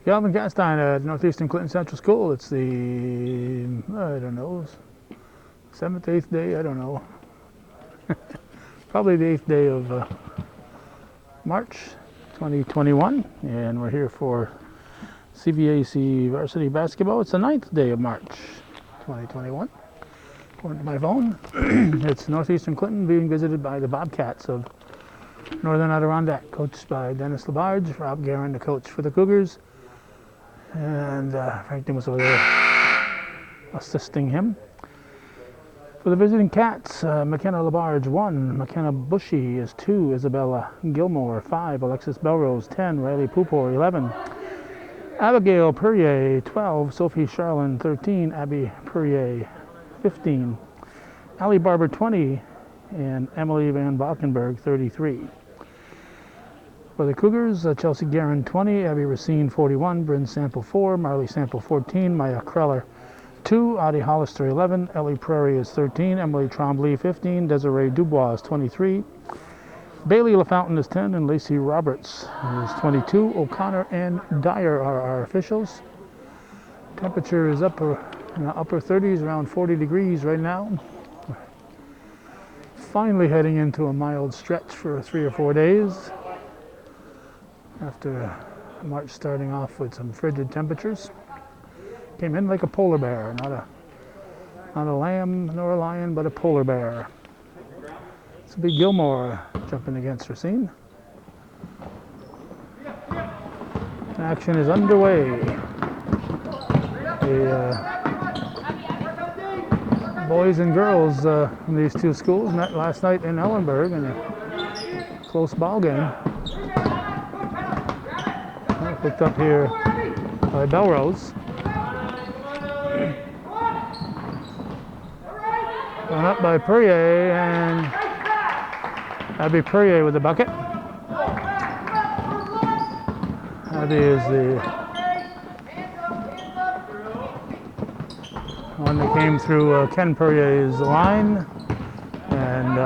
Galvin Castine at Northeastern Clinton Central School. It's the, I don't know, 7th, 8th day, I don't know. Probably the 8th day of March 2021, and we're here for CVAC varsity basketball. It's the 9th day of March 2021. According to my phone, it's Northeastern Clinton being visited by the Bobcats of Northern Adirondack, coached by Dennis Labarge. Rob Guerin, the coach for the Cougars, and Frank Dumas over there assisting him. For the visiting Cats, McKenna Labarge 1, McKenna Bushy is 2, Isabella Gilmore 5, Alexis Belrose 10, Riley Pupor 11, Abigail Perrier 12, Sophie Charlin 13, Abby Perrier 15, Allie Barber 20, and Emily Van Valkenburg 33. For the Cougars, Chelsea Guerin 20, Abby Racine 41, Bryn Sample 4, Marley Sample 14, Maya Kreller 2, Audie Hollister 11, Ellie Prairie is 13, Emily Trombley 15, Desiree Dubois is 23, Bailey LaFountain is 10, and Lacey Roberts is 22. O'Connor and Dyer are our officials. Temperature is upper 30s, around 40 degrees right now. Finally heading into a mild stretch for 3 or 4 days after March starting off with some frigid temperatures. Came in like a polar bear, not a lamb nor a lion, but a polar bear. This will be Gilmore jumping against Racine. Action is underway. The boys and girls from these two schools met last night in Ellenburg in a close ball game. Picked up here by Belrose. Going up by Perrier, and Abby Perrier with the bucket. Abby is the one that came through Ken Perrier's line, and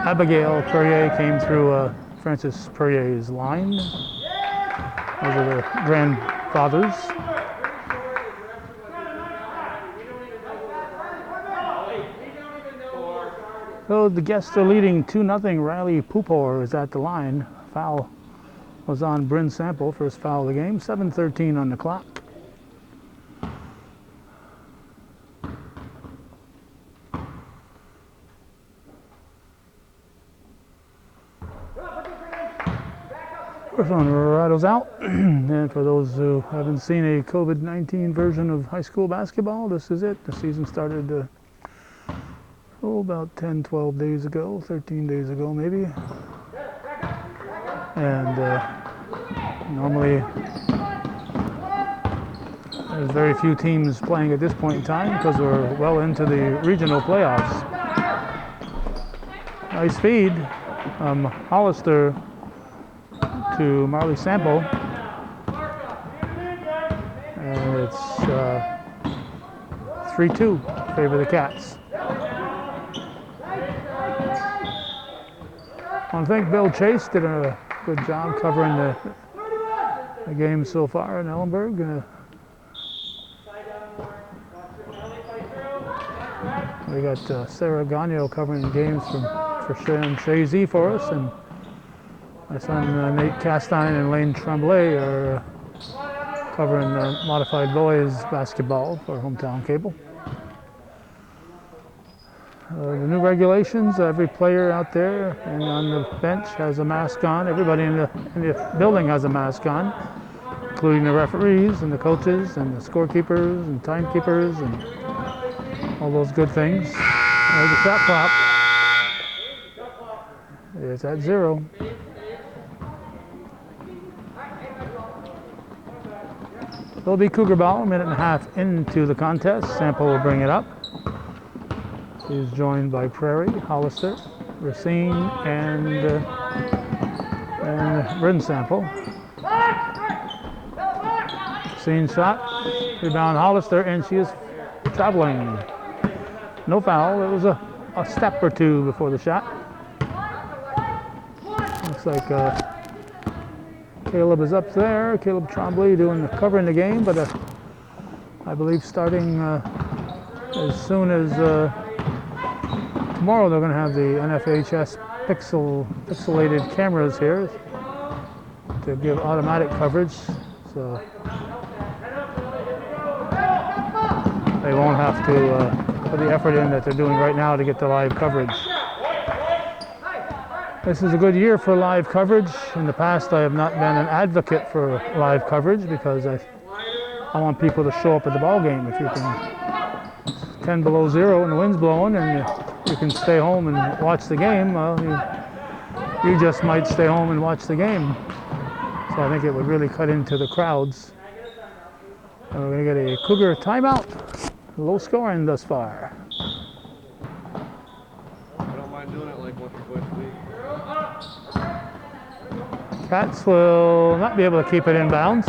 Abigail Perrier came through Francis Perrier's line. Those are their grandfathers. So the guests are leading 2-0. Riley Pupor is at the line. Foul was on Bryn Sample, first foul of the game. 7:13 on the clock. First one rattles out. And for those who haven't seen a COVID-19 version of high school basketball, this is it. The season started about 10, 12 days ago, 13 days ago maybe. And normally there's very few teams playing at this point in time because we're well into the regional playoffs. Nice feed from Hollister to Marley Sample. And it's 3-2 in favor of the Cats. I think Bill Chase did a good job covering the game so far in Ellenburg. We got Sarah Gagno covering games for Shazy for us, and my son Nate Castine and Lane Tremblay are covering modified boys basketball for Hometown Cable. The new regulations, every player out there and on the bench has a mask on. Everybody in the building has a mask on, including the referees and the coaches and the scorekeepers and timekeepers and all those good things. There's the shot clock. It's at 0. It'll be Cougar ball, a minute and a half into the contest. Sample will bring it up. He's joined by Prairie, Hollister, Racine, and Bryn Sample. Racine shot, rebound Hollister, and she is traveling. No foul. It was a step or two before the shot. Looks like Caleb is up there. Caleb Trombley covering the game, but I believe starting as soon as tomorrow they're going to have the NFHS pixelated cameras here to give automatic coverage. So they won't have to put the effort in that they're doing right now to get the live coverage. This is a good year for live coverage. In the past, I have not been an advocate for live coverage because I want people to show up at the ball game. If you can, it's 10 below zero and the wind's blowing, and you can stay home and watch the game. Well, you just might stay home and watch the game. So I think it would really cut into the crowds. And we're going to get a Cougar timeout. Low scoring thus far. I don't mind doing it like once or twice a week. Cats will not be able to keep it in bounds.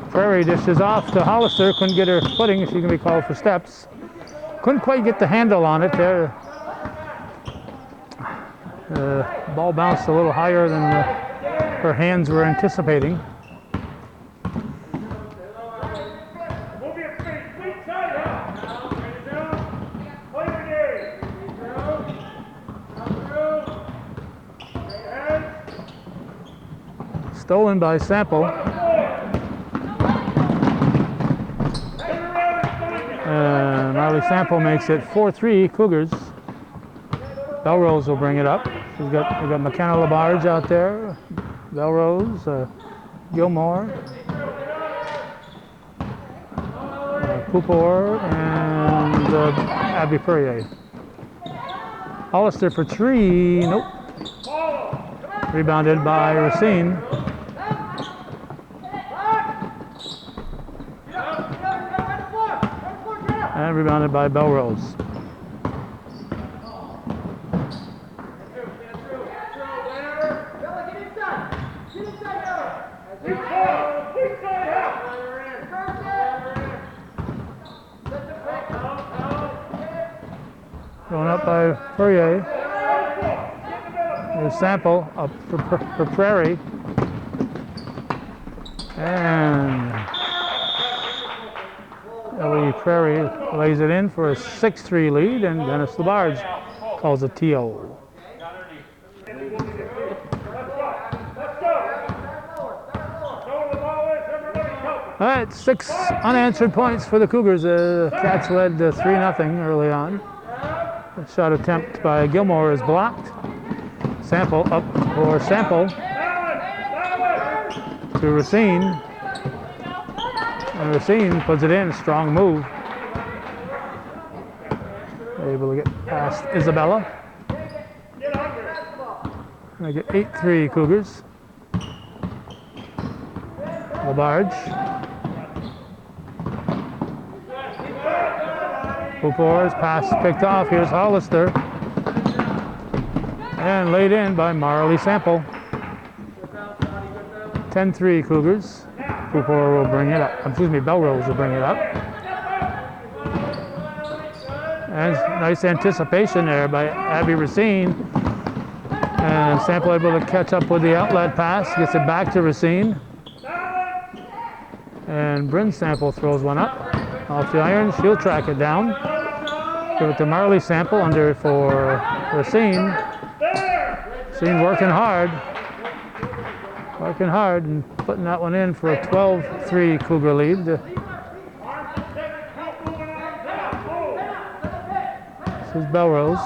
Prairie dishes off to Hollister. Couldn't get her footing. She's going to be called for steps. Couldn't quite get the handle on it there. The ball bounced a little higher than her hands were anticipating. Stolen by Sample. Marley Sample makes it 4-3 Cougars. Belrose will bring it up. We've got McKenna LaBarge out there. Belrose, Gilmore, Pupor, and Abby Perrier. Hollister for 3. Nope. Rebounded by Racine. And rebounded by Belrose. Going up by Perrier. There's Sample up for Prairie. And Ellie Prairie lays it in for a 6-3 lead, and Dennis LaBarge calls a TO. All right, 6 unanswered points for the Cougars. Cats led 3-0 early on. A shot attempt by Gilmore is blocked. Sample up for Sample to Racine. And Racine puts it in, strong move. Able to get past Isabella. And I get 8-3 Cougars. LaBarge. Pupor's pass picked off. Here's Hollister. And laid in by Marley Sample. 10-3 Cougars. Pupor will bring it up. Excuse me, Belrose will bring it up. And nice anticipation there by Abby Racine. And Sample able to catch up with the outlet pass. Gets it back to Racine. And Bryn Sample throws one up. Off the iron, she'll track it down. Give it to Marley Sample under for Racine. Racine working hard and putting that one in for a 12-3 Cougar lead. This is Belrose.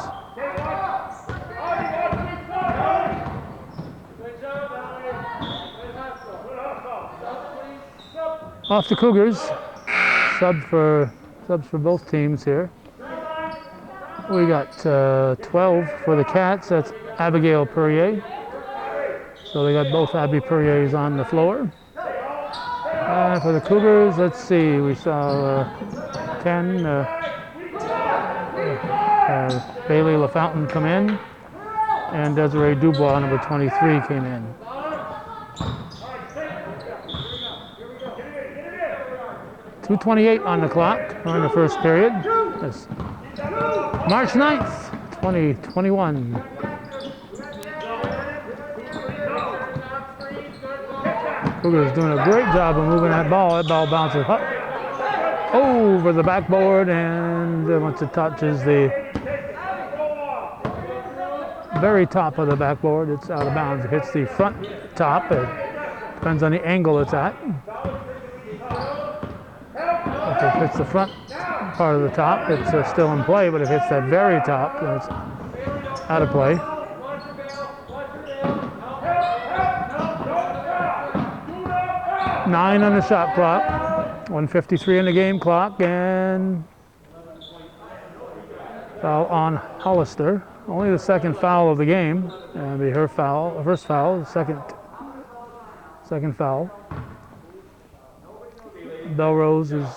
Off the Cougars. Subs for both teams here. We got 12 for the Cats. That's Abigail Perrier. So they got both Abby Perriers on the floor. For the Cougars, let's see. We saw 10. Bailey LaFountain come in. And Desiree Dubois, number 23, came in. .2:28 on the clock during the first period. It's March 9th, 2021. Cougar's doing a great job of moving that ball. That ball bounces up over the backboard, and once it touches the very top of the backboard, it's out of bounds. It hits the front top. It depends on the angle it's at. If it hits the front part of the top, it's still in play, but if it hits that very top, then it's out of play. Nine on the shot clock, 1:53 on the game clock, and foul on Hollister. Only the second foul of the game, and be her foul, first foul, the second foul. Belrose is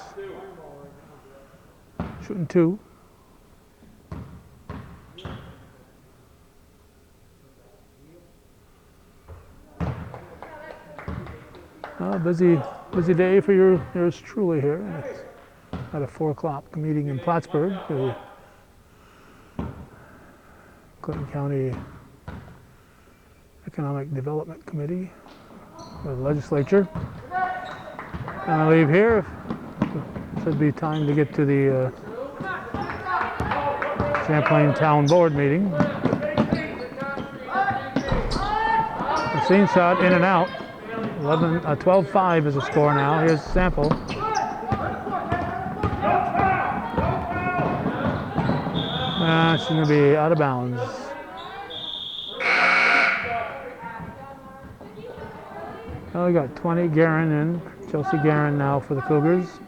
shooting 2. Busy day for yours truly here. It's at a 4 o'clock meeting in Plattsburgh, the Clinton County Economic Development Committee with the legislature. And I leave here. Should be time to get to the Champlain Town Board meeting. The scene shot in and out. 12-5 is the score now. Here's the sample. She's going to be out of bounds. Well, we got 20 Guerin in. Chelsea Guerin now for the Cougars.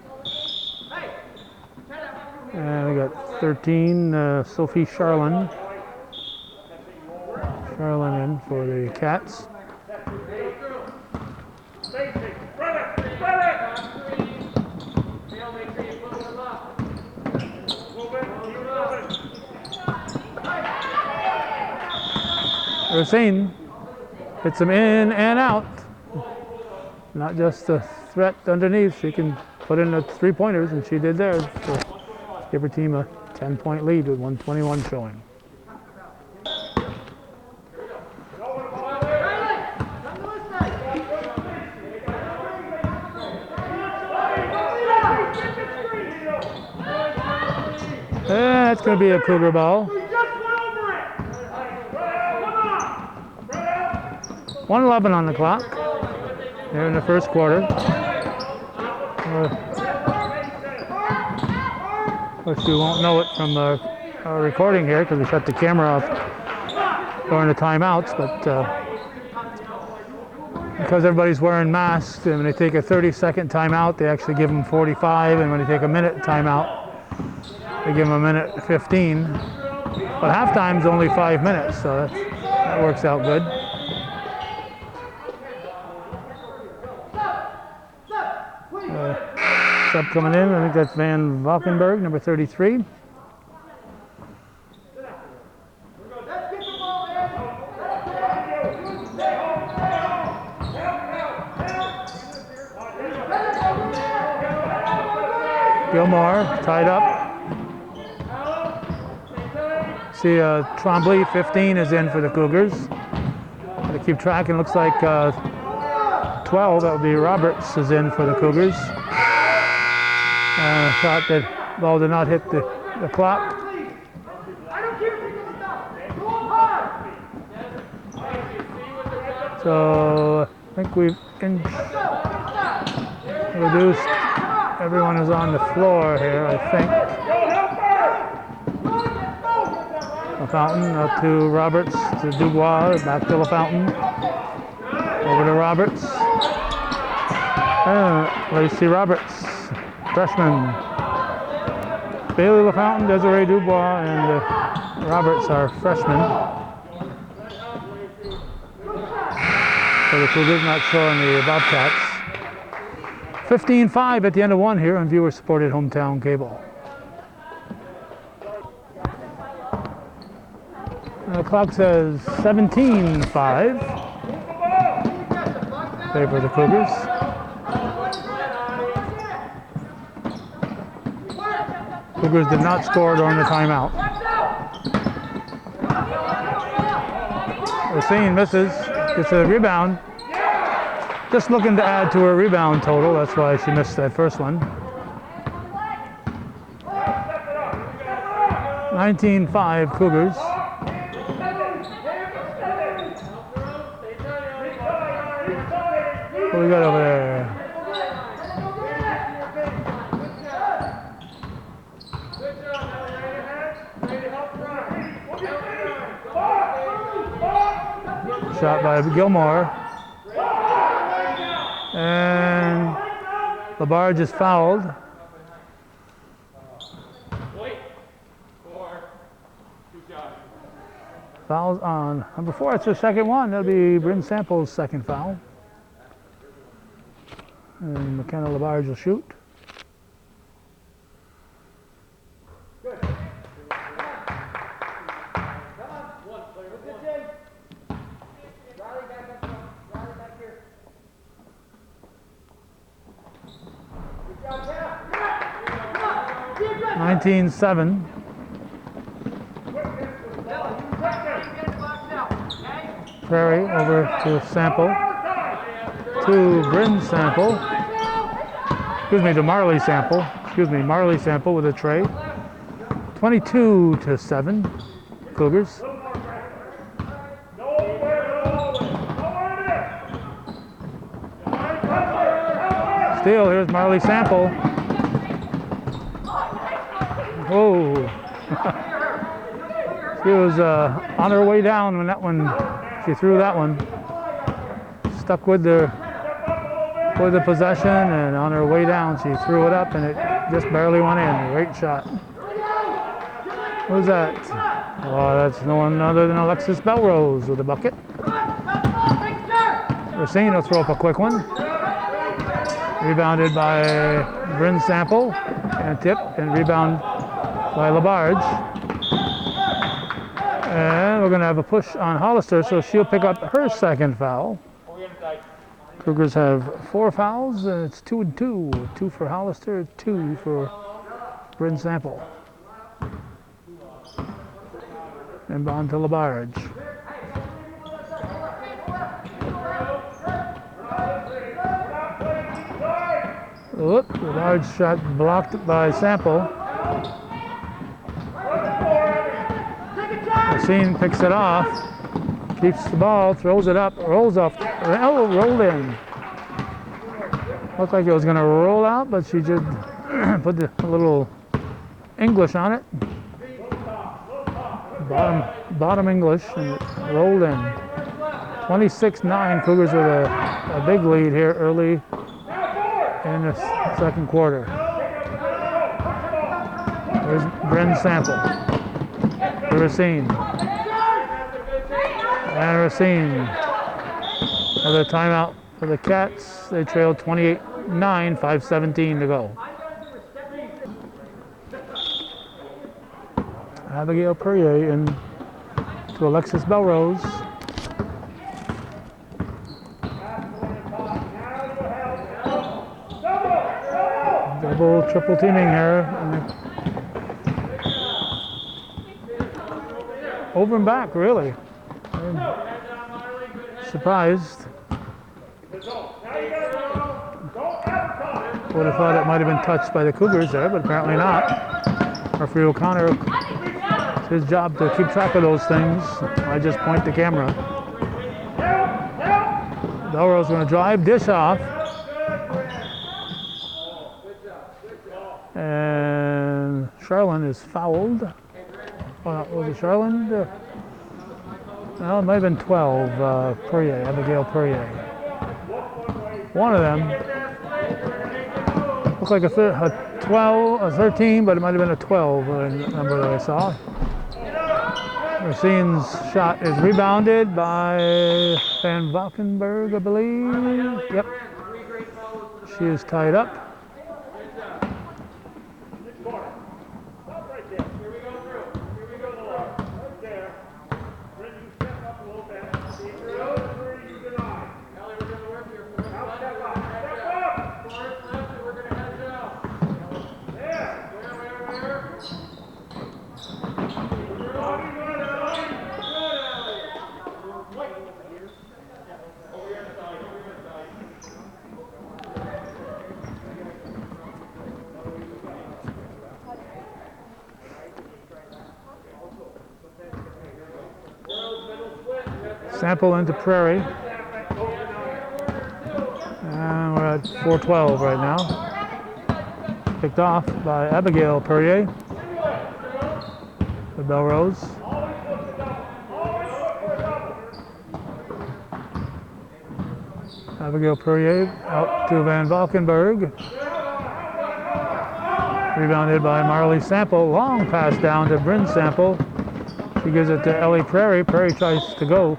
And we got 13 Sophie Charlin. Charlin in for the Cats. Racine hits them in and out. Not just a threat underneath. She can put in the 3-pointers, and she did there. So give her team a 10-point lead with 1:21 showing. That's going to be a Cougar ball. 1:11 on the clock here in the first quarter. Which you won't know it from the recording here because we shut the camera off during the timeouts, but because everybody's wearing masks, and when they take a 30-second timeout, they actually give them 45, and when they take a minute timeout, they give them a minute 15. But halftime's only 5 minutes, so that works out good. Sub coming in, I think that's Van Valkenburg, number 33. Gilmore tied up. See, Trombley, 15, is in for the Cougars. To keep track, it looks like 12, that would be Roberts, is in for the Cougars. Thought that ball did not hit the clock. So I think we've reduced everyone who's on the floor here, I think. LaFountain up to Roberts, to Dubois, back to LaFountain. Over to Roberts. Lacey Roberts, freshman. Bailey LaFountain, Desiree Dubois, and Roberts are freshmen. So the Cougars not showing the Bobcats. 15-5 at the end of one here on viewer-supported hometown cable. The clock says 17-5. Favor the Cougars. Cougars did not score during the timeout. Racine misses, gets a rebound. Just looking to add to her rebound total. That's why she missed that first one. 19-5 Cougars. What we got over there? Shot by Gilmore. And LaBarge is fouled. Fouls on number 4. It's her second one. That'll be Bryn Sample's second foul. And McKenna LaBarge will shoot. Good. 19-7. Prairie over to Sample. To Bryn Sample. Excuse me, to Marley Sample. Excuse me, Marley Sample with a tray. 22-7. Cougars. Steal, here's Marley Sample. Whoa. She was on her way down when that one, she threw that one. Stuck with the possession, and on her way down she threw it up and it just barely went in. Great shot. Who's that? Oh, that's no one other than Alexis Belrose with a bucket. Racine will throw up a quick one. Rebounded by Bryn Sample, and tip, and rebound by LaBarge. And we're going to have a push on Hollister, so she'll pick up her second foul. Cougars have 4 fouls, and it's 2 and 2. 2 for Hollister, 2 for Bryn Sample. And on to LaBarge. Oop, LaBarge shot blocked by Sample. Racine picks it off, keeps the ball, throws it up, rolls off, rolled in. Looked like it was going to roll out, but she just put a little English on it. Bottom English, and it rolled in. 26-9, Cougars with a big lead here early in the second quarter. There's Bryn Sample. To Racine. And Racine. Another timeout for the Cats. They trail 28-9, 5:17 to go. Abigail Perrier in to Alexis Belrose. Double, triple teaming here. Over and back, really. I'm surprised. Would have thought it might have been touched by the Cougars there, but apparently not. Referee O'Connor, it's his job to keep track of those things. I just point the camera. Belrose going to drive, dish off. And Charlin is fouled. Was it Charlin? No, it might have been 12. Perrier, Abigail Perrier. One of them looked like a 12, a 13, but it might have been a 12 number that I saw. Racine's shot is rebounded by Van Valkenburg, I believe. Yep. She is tied up. Sample into Prairie. And we're at 4:12 right now. Picked off by Abigail Perrier. The Belrose. Abigail Perrier out to Van Valkenburg. Rebounded by Marley Sample. Long pass down to Bryn Sample. She gives it to Ellie Prairie. Prairie tries to go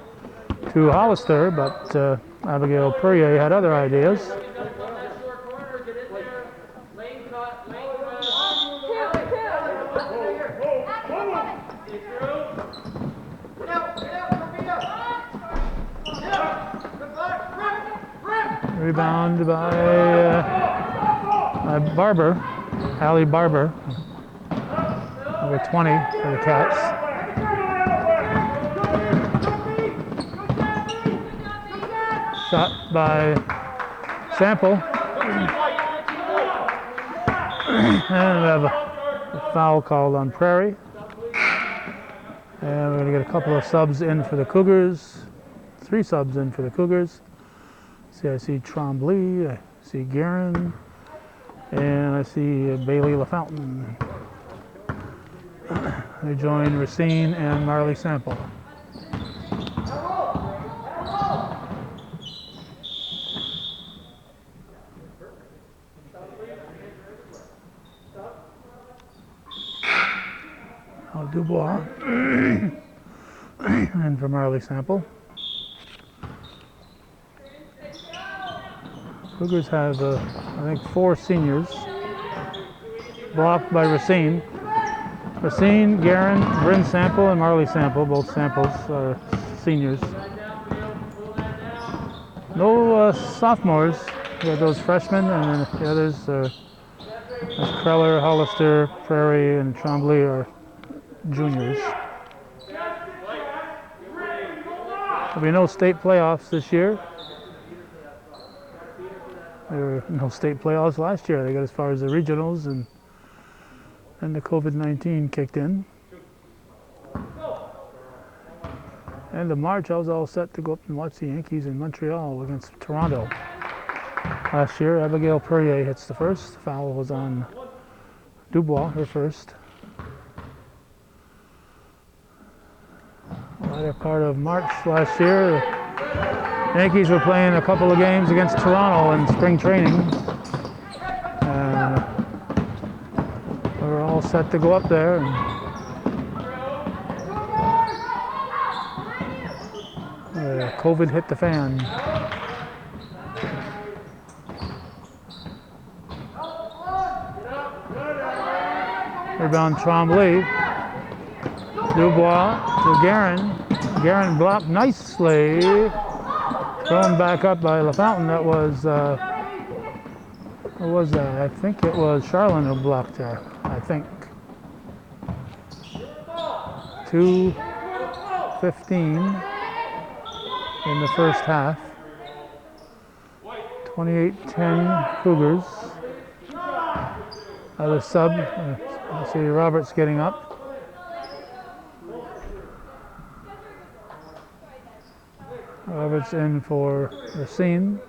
to Hollister, but Abigail Perrier had other ideas. Rebound by Barber, Allie Barber, number 20 for the Cats. Shot by Sample. And we have a foul called on Prairie. And we're going to get a couple of subs in for the Cougars. 3 subs in for the Cougars. See, I see Trombley, I see Guerin, and I see Bailey LaFountain. They join Racine and Marley Sample. Dubois and for Marley Sample. Cougars have, I think, 4 seniors. Blocked by Racine. Racine, Guerin, Bryn Sample, and Marley Sample. Both Samples are seniors. No sophomores. We have those freshmen, and then the others are Kreller, Hollister, Prairie, and Trombley are juniors. There'll be no state playoffs this year. There were no state playoffs last year. They got as far as the regionals, and the COVID-19 kicked in. End of March, I was all set to go up and watch the Yankees in Montreal against Toronto. Last year, Abigail Perrier hits the first. The foul was on Dubois, her first. Latter part of March last year, the Yankees were playing a couple of games against Toronto in spring training. And we were all set to go up there. And COVID hit the fan. Rebound Trombley. Dubois to Guerin. Guerin blocked nicely. Thrown back up by LaFountain. That was, what was that? I think it was Charlene who blocked her. I think. 2:15 in the first half. 28-10 Cougars. Other sub. I see Roberts getting up. Roberts in for Racine.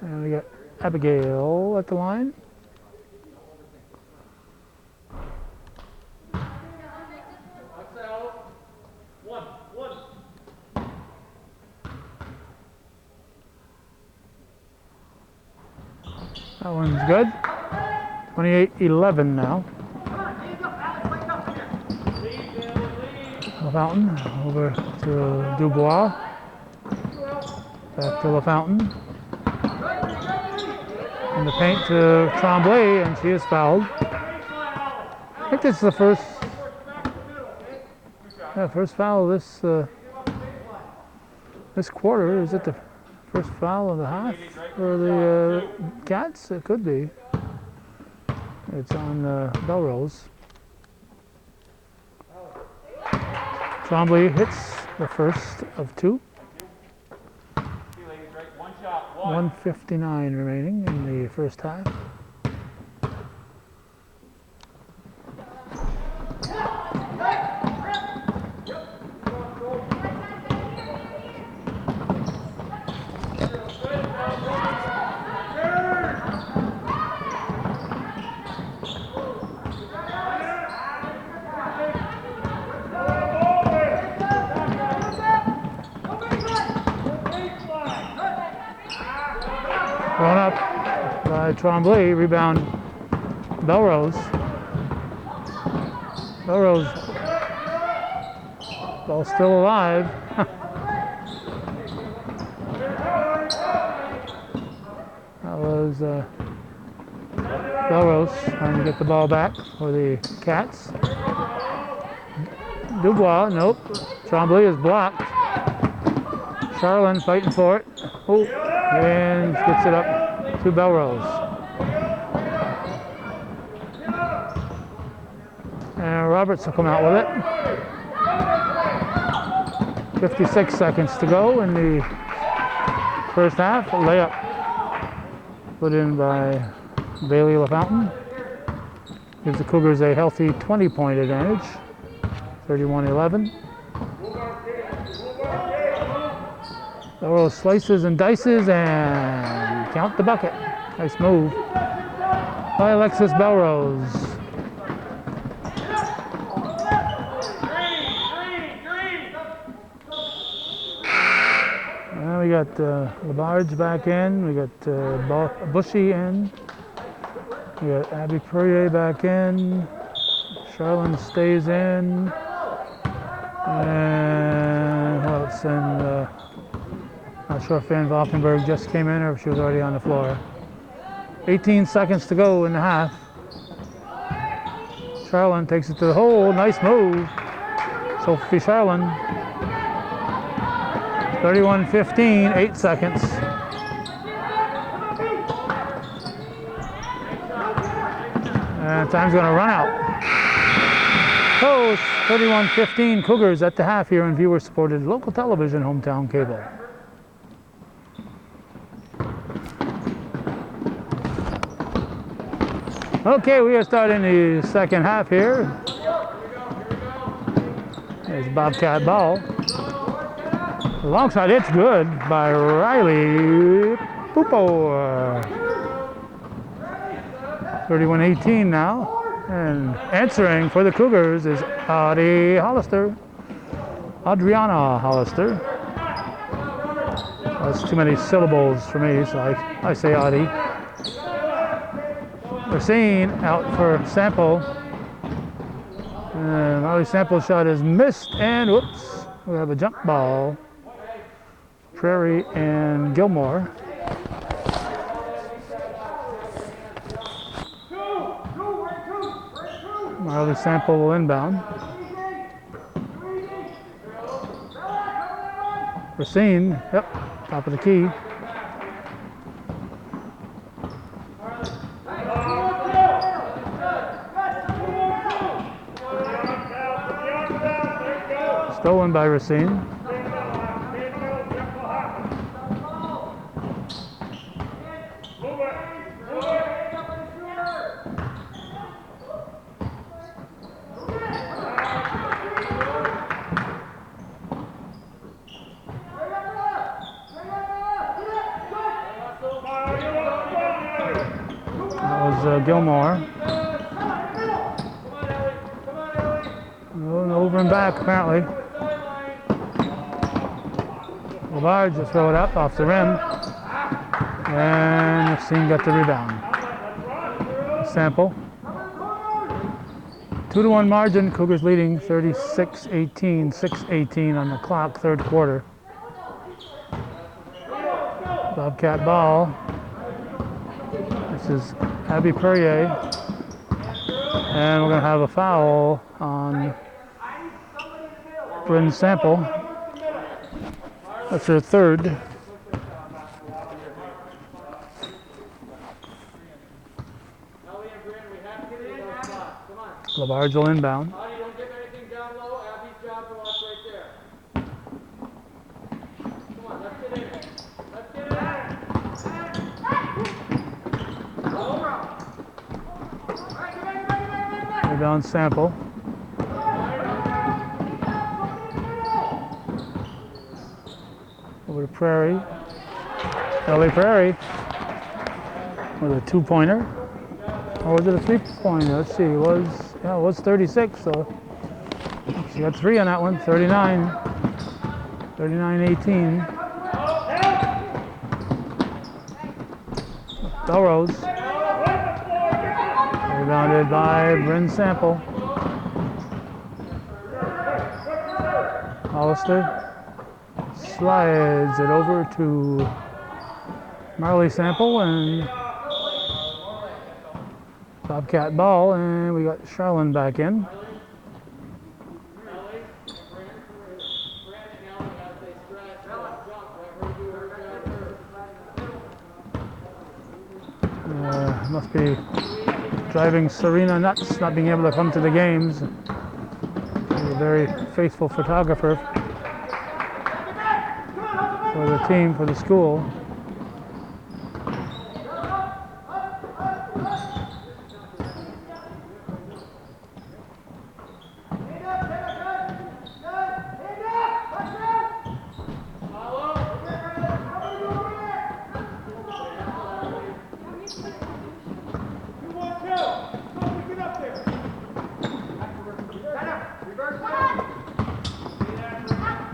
And we got Abigail at the line. That one's good. 28-11 now. LaFountain over to Dubois. Back to LaFountain. In the paint to Trombley, and she is fouled. I think this is the first foul this this quarter. Is it the first foul of the half for the Cats? It could be. It's on Belrose. Trombley hits the first of 2. 1:59 remaining in the first half. Thrown up by Tremblay. Rebound, Belrose. Belrose, ball still alive. That was Belrose trying to get the ball back for the Cats. Dubois, nope. Tremblay is blocked. Charlin fighting for it. Oh, and gets it up to Belrose. And Roberts will come out with it. 56 seconds to go in the first half. A layup put in by Bailey LaFountain. Gives the Cougars a healthy 20-point advantage. 31-11. Belrose slices and dices and count the bucket. Nice move by Alexis Belrose. Now we got Labarge back in. We got Bushy in. We got Abby Perrier back in. Charlin stays in. And who else? And not sure if Van Valkenburg just came in or if she was already on the floor. 18 seconds to go in the half. Charlin takes it to the hole. Nice move. Sophie Charlin. 31-15, 8 seconds. And time's going to run out. Coast 31-15 Cougars at the half here on viewer-supported local television, hometown cable. Okay, we are starting the second half here. There's Bobcat ball. The long side, it's good by Riley Pupo. 31-18 now. And answering for the Cougars is Audie Hollister. Adriana Hollister. That's too many syllables for me, so I say Audie. Racine out for Sample. And Molly Sample's shot is missed, and whoops, we have a jump ball. Prairie and Gilmore. Marley Sample will inbound. Racine, yep, top of the key. Stolen by Racine. Gilmore. Over and back, apparently. Labarge will throw it up off the rim. And Racine got the rebound. Sample. 2-1 margin. Cougars leading 36-18, 6:18 on the clock, third quarter. Bobcat ball. This is Abby Perrier, and we're going to have a foul on Bryn Sample. That's her third. Labarge will inbound. Rebound Sample. Over to Prairie. Ellie Prairie with a two-pointer. Or was it a three-pointer? Let's see. It was 36, so she got three on that one. 39. 39-18. Belrose. Rebounded by Bryn Sample. Hollister slides it over to Marley Sample, and Bobcat ball, and we got Charlene back in. Must be driving Serena nuts not being able to come to the games. She's a very faithful photographer for the team, for the school.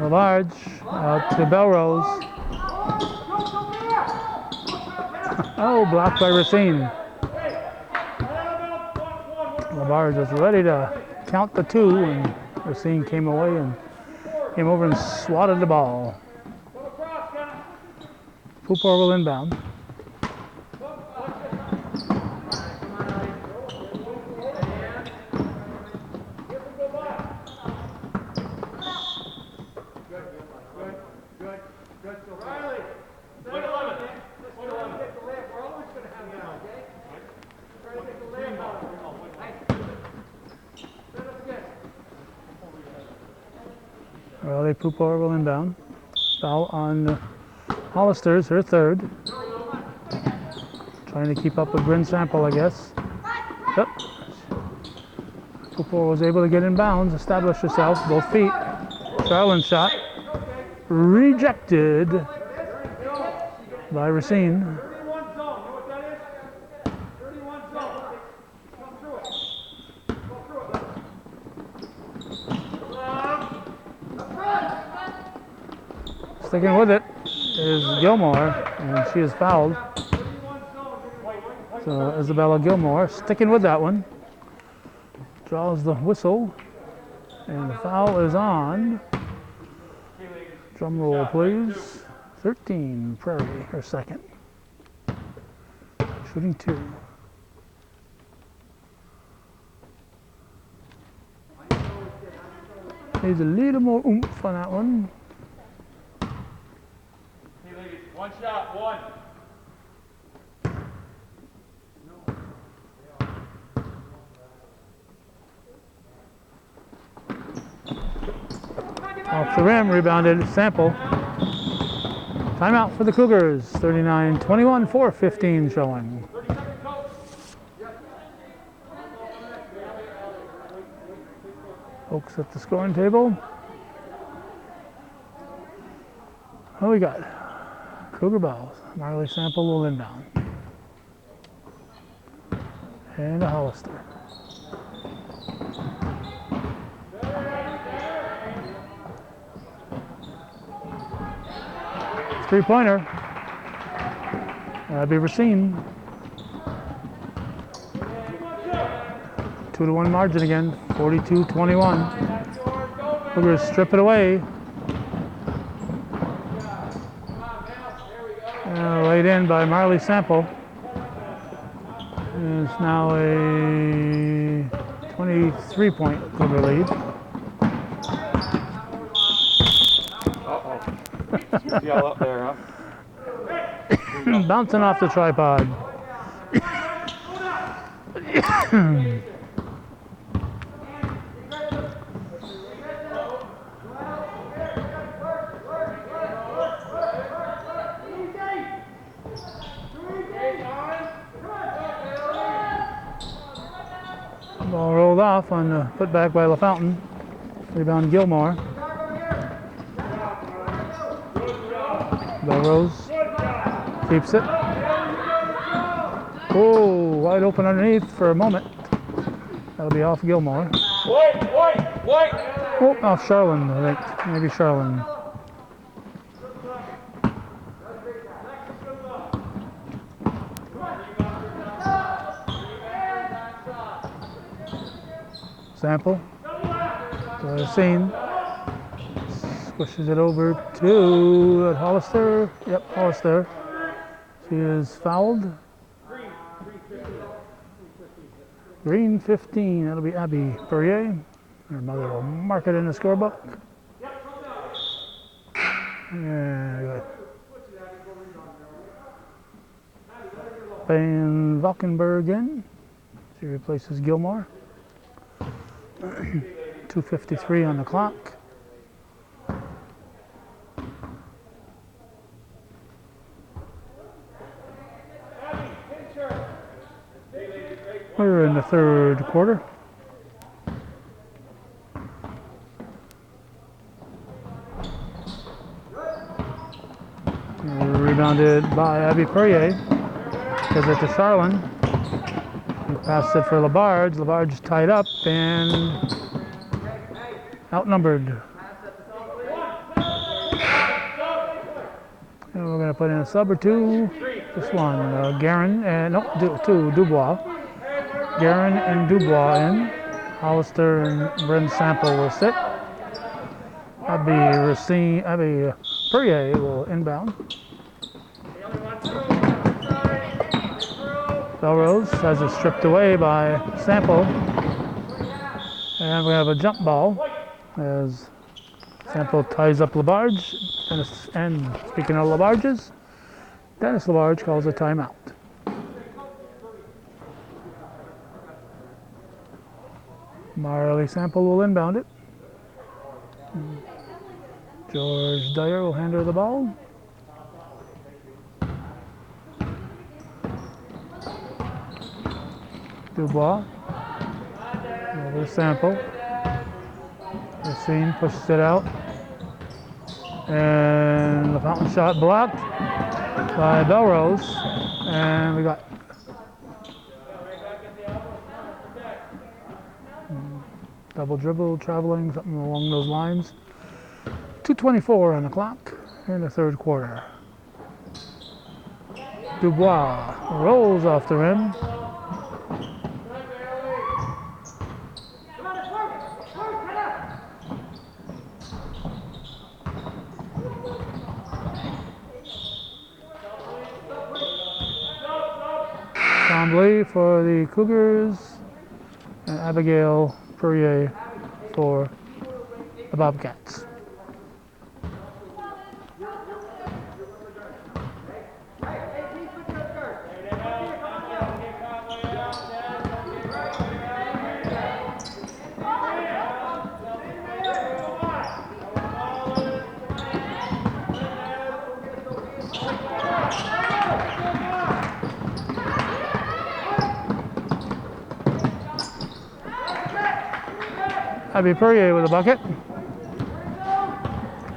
Large out to Belrose. Oh, blocked by Racine. Labarge is ready to count the two, and Racine came away and came over and swatted the ball. Pupor will inbound. Riley Pupor will inbound. Foul on Hollister's, her third. Trying to keep up with Bryn Sample, I guess. Yep. Pupor was able to get in bounds, establish herself, both feet. Charlin's shot rejected by Racine. Sticking with it is Gilmore, and she is fouled. So Isabella Gilmore sticking with that one. Draws the whistle, and the foul is on. Drum roll, please. 13, Prairie, her second. Shooting two. Needs a little more oomph on that one. One shot, one. Off the rim, rebounded Sample. Timeout for the Cougars. 39-21, 4:15 showing. Folks at the scoring table. What we got? Cougar balls. Marley Sample will inbound. And a Hollister. Three-pointer. That'd be Racine. 2-1 margin again. 42-21. Cougars strip it away. Laid in by Marley Sample. And it's now a 23-point Cougar lead. Y'all up there, huh? Bouncing off the tripod. Ball rolled off on put back by LaFountain. Rebound Gilmore. Belrose keeps it. Oh, wide open underneath for a moment. That'll be off Gilmore. White. Oh, off Charlene, I think. Maybe Charlene. Sample. Racine. Squishes it over to Hollister. Yep, Hollister. She is fouled. Green 15. That'll be Abby Perrier. Her mother will mark it in the scorebook. And we got Van Valkenburg in. She replaces Gilmore. 2:53 on the clock. We're in the third quarter. Rebounded by Abby Perrier. Gives it to Charlin. He passed it for Labarge. Labarge tied up and outnumbered. And we're going to put in a sub or two. This one, Guerin and two, Dubois. Guerin and Dubois in. Hollister and Bryn Sample will sit. Abby Perrier will inbound. Belrose has it stripped away by Sample. And we have a jump ball as Sample ties up Labarge. And speaking of Labarges, Dennis Labarge calls a timeout. Marley Sample will inbound it. George Dyer will hand her the ball. Dubois. Over to Sample. Racine pushes it out. And the fountain shot blocked by Belrose. And we got double dribble, traveling, something along those lines. 2:24 on the clock in the third quarter. Dubois rolls off the rim. Tremblay for the Cougars and Abigail Perrier for the Bobcats. Abby Perrier with a bucket.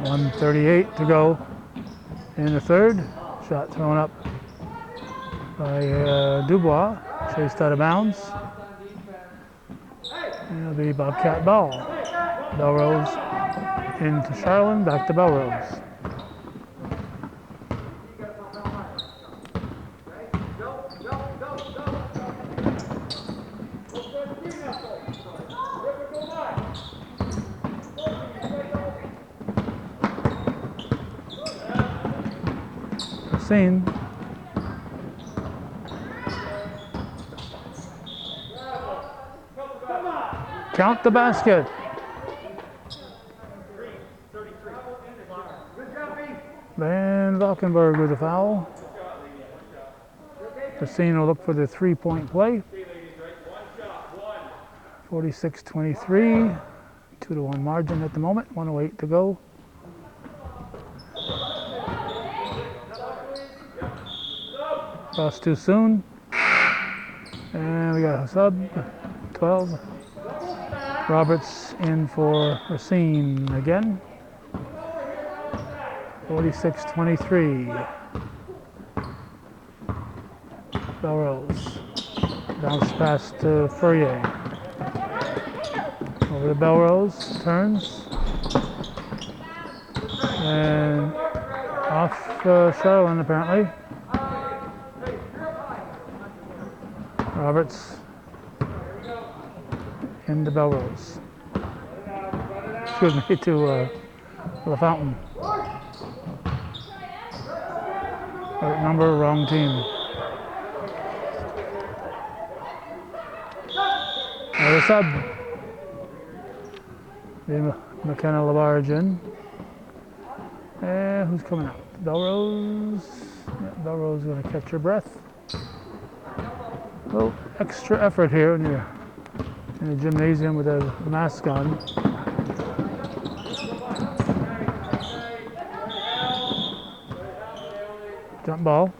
1:38 to go in the third. Shot thrown up by Dubois. Chased out of bounds. And it'll be Bobcat ball. Belrose into Charlin. Back to Belrose. Scene. Count the basket. Van Valkenburg with a foul. The scene will look for the three-point play. 46-23. 2-1 margin at the moment. 1:08 to go. Cross too soon. And we got a sub. 12. Roberts in for Racine again. 46-23. Belrose. Bounce pass to Fourier. Over to Belrose. Turns. And off Charlin apparently. Roberts into Belrose. Excuse me, to the Fountain. Right number, wrong team. Another sub. McKenna Labarge in. And who's coming out? Belrose. Yeah, Belrose going to catch her breath. A little extra effort here when you're in a gymnasium with a mask on. Jump ball.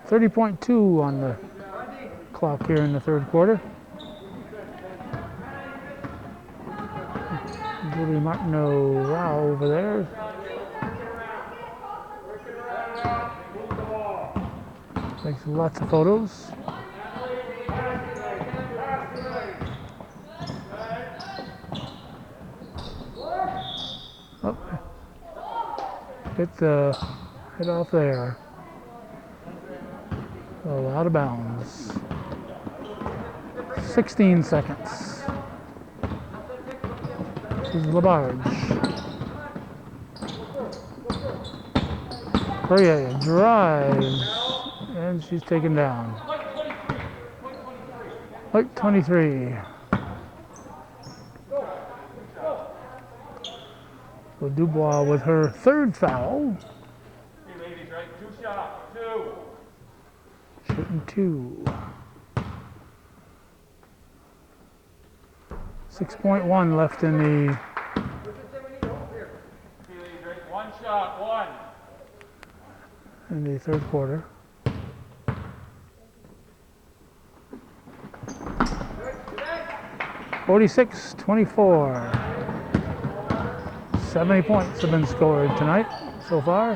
30.2 on the clock here in the third quarter. Julie Martineau Rao over there. Takes lots of photos. Oh, hit off there. Oh, out of bounds. 16 seconds. This is Labarge. Correa drives, and she's taken down. White 23. So Dubois with her third foul. Hey, ladies, right? 2 shots. 2. Shooting 2. 6.1 left in the Hey, ladies, right? 1 shot. 1. in the third quarter. (46-24). 70 points have been scored tonight so far.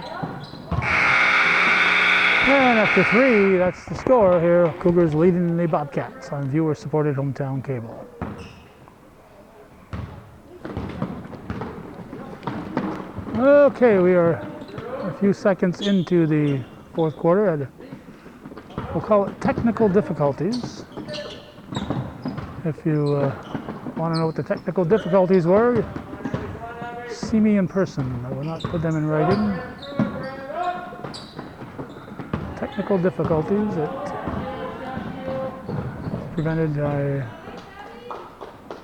And after 3, that's the score here. Cougars leading the Bobcats on viewer-supported hometown cable. Okay, we are a few seconds into the fourth quarter. We'll call it technical difficulties. If you want to know what the technical difficulties were, see me in person. I will not put them in writing. Technical difficulties that prevented by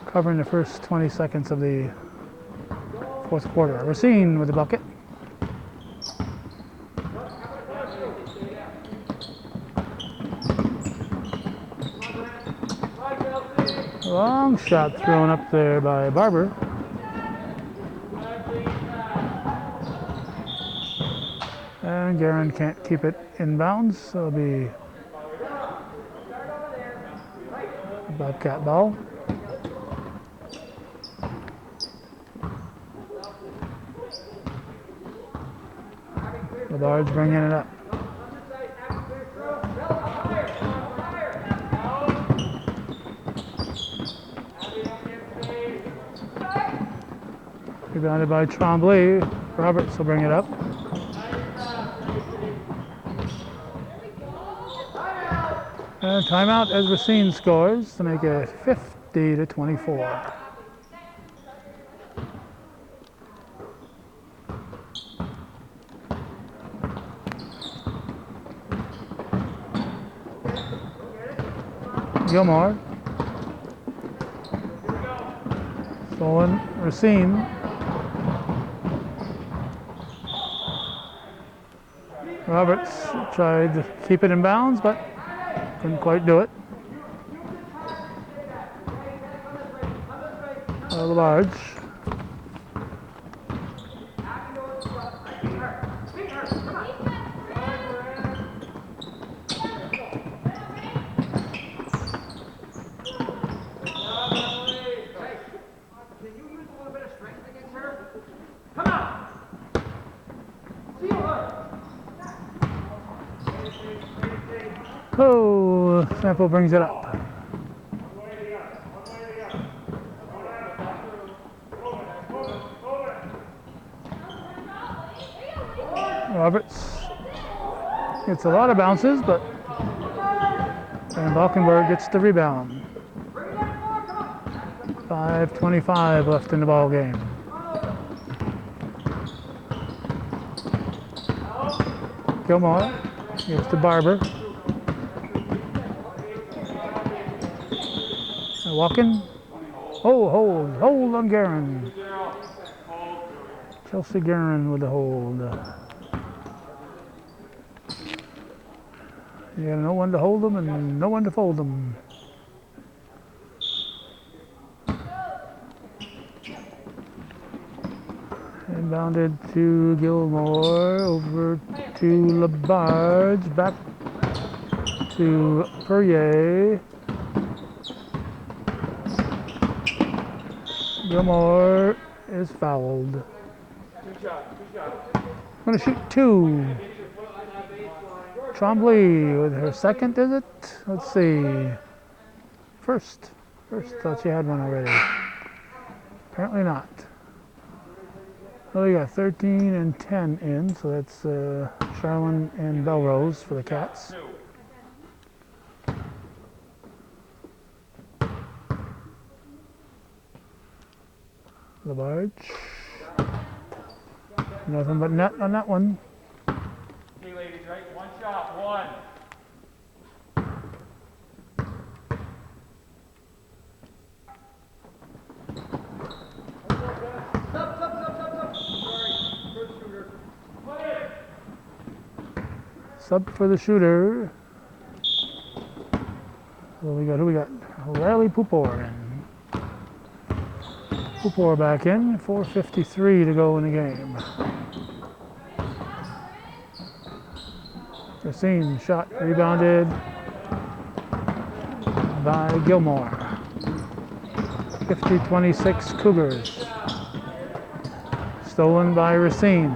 covering the first 20 seconds of the fourth quarter. Racine with the bucket. Long shot thrown up there by Barber. And Guerin can't keep it in bounds, so it'll be a Bobcat ball. Labarge bringing it up. Rebounded by Tremblay. Roberts will bring it up. And timeout as Racine scores to make it 50-24. Gilmore. Stolen. Racine. Roberts tried to keep it in bounds, but couldn't quite do it. Labarge. Oh, Sample brings it up. Roberts gets a lot of bounces, but Van Valkenburg gets the rebound. 5:25 left in the ball game. Gilmore gives to Barber. Walking. Oh, hold on Guerin. Chelsea Guerin with the hold. You got no one to hold them and no one to fold them. Inbounded to Gilmore, over to Labarge, back to Perrier. Gilmore is fouled. Gonna shoot two. Trombley with her second, is it? Let's see. First, thought she had one already. Apparently not. Well, we got 13 and 10 in, so that's Charlene and Belrose for the Cats. Labarge. Nothing but net on that one. Okay, ladies, right? One shot, one. Sub for the shooter. So who we got? Riley Pupor in. Pupor back in. 4:53 to go in the game. Racine shot rebounded by Gilmore. 50-26 Cougars. Stolen by Racine.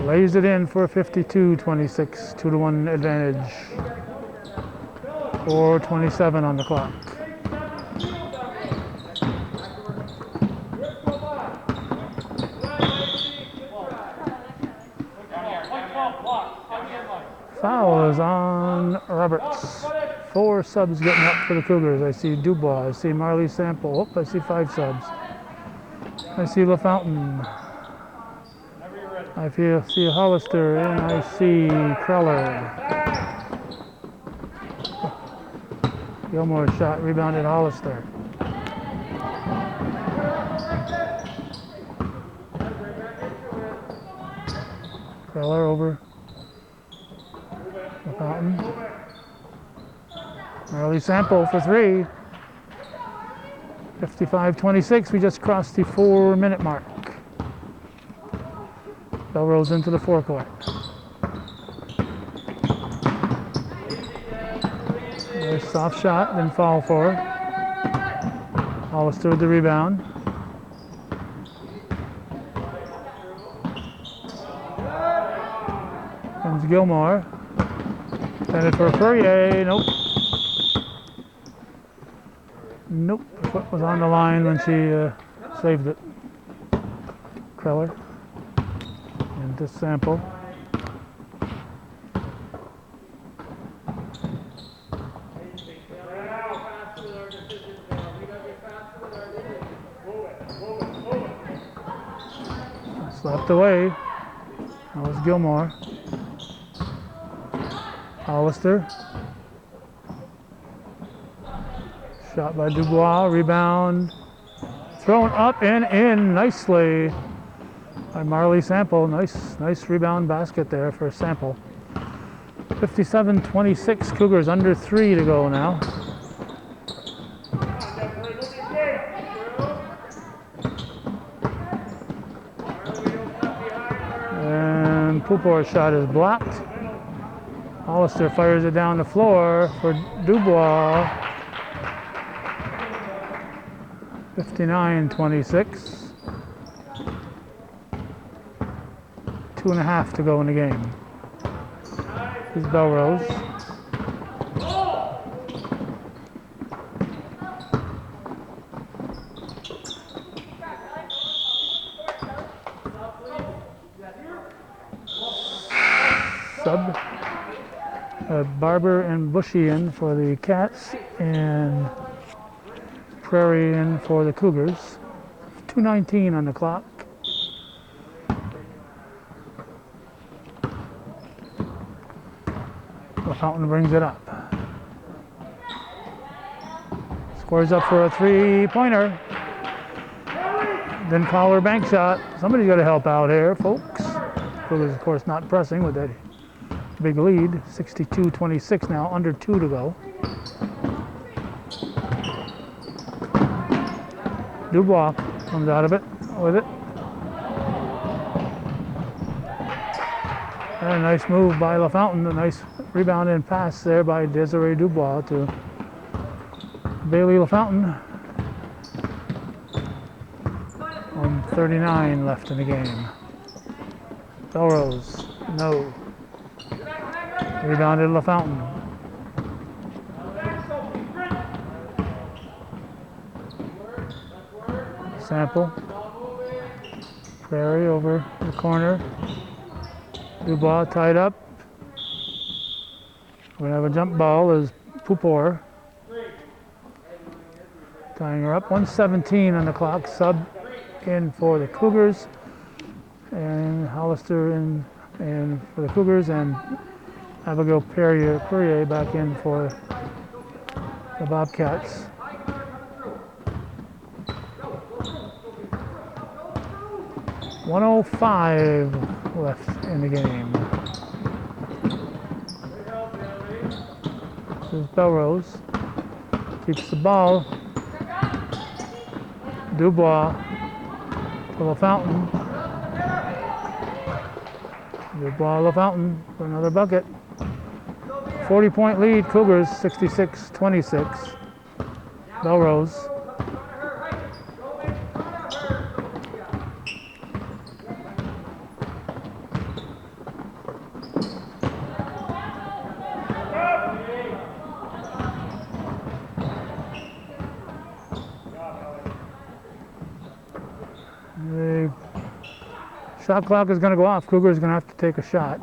Lays it in for a 52-26, 2-1 advantage. 4:27 on the clock. Foul is on Roberts. 4 subs getting up for the Cougars. I see Dubois. I see Marley Sample. Oh, I see 5 subs. I see LaFountain. I see Hollister, and I see Kreller. Gilmore shot, rebounded Hollister. Kreller over. LaFountain. Early sample for 3. 55-26, we just crossed the 4-minute mark. Belrose into the forecourt. Nice soft shot, then foul for her. Hollister with the rebound. Comes Gilmore. Intended for Perrier. Nope. Nope. The foot was on the line when she saved it. Kreller. Into Sample. Slapped away. That was Gilmore. Hollister. Shot by Dubois. Rebound. Thrown up and in nicely by Marley Sample. Nice rebound basket there for Sample. 57-26 Cougars, under 3 to go now. And Pupor's shot is blocked. Hollister fires it down the floor for Dubois. 59-26. 2.5 to go in the game. This is Belrose. Sub. Barber and Bushy in for the Cats and Prairie in for the Cougars. 2:19 on the clock. Fountain brings it up. Scores up for a three-pointer. Then Collar bank shot. Somebody's got to help out here, folks. Cougars, of course, not pressing with that big lead. 62-26 now, under 2 to go. Dubois comes out of it with it. And a nice move by LaFountain. A nice rebound and pass there by Desiree Dubois to Bailey LaFountain. 1:39 left in the game. Belrose, no. Rebounded LaFountain. Sample. Prairie over the corner. Dubois tied up. We're going to have a jump ball as Pupor tying her up. 1:17 on the clock. Sub in for the Cougars. And Hollister in and for the Cougars, and Abigail Perrier back in for the Bobcats. .105 left in the game. This is Belrose. Keeps the ball. Dubois to LaFountain. Dubois LaFountain for another bucket. 40-point lead, Cougars 66-26. Belrose. The shot clock is going to go off. Cougar is going to have to take a shot.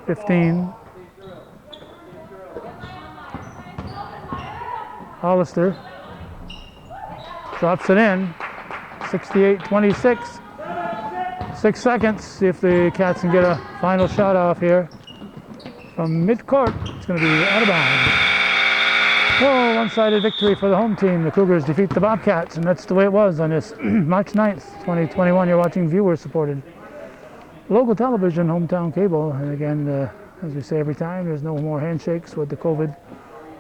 15. Hollister drops it in. 68-26. 6 seconds. See if the Cats can get a final shot off here. From mid-court, it's going to be out of bounds. Oh, one-sided victory for the home team. The Cougars defeat the Bobcats, and that's the way it was on this March 9th, 2021. You're watching viewer-supported local television, hometown cable. And again, as we say every time, there's no more handshakes with the COVID.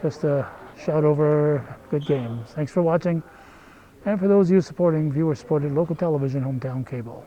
Just a shout over good games. Thanks for watching. And for those of you supporting viewer-supported local television, hometown cable.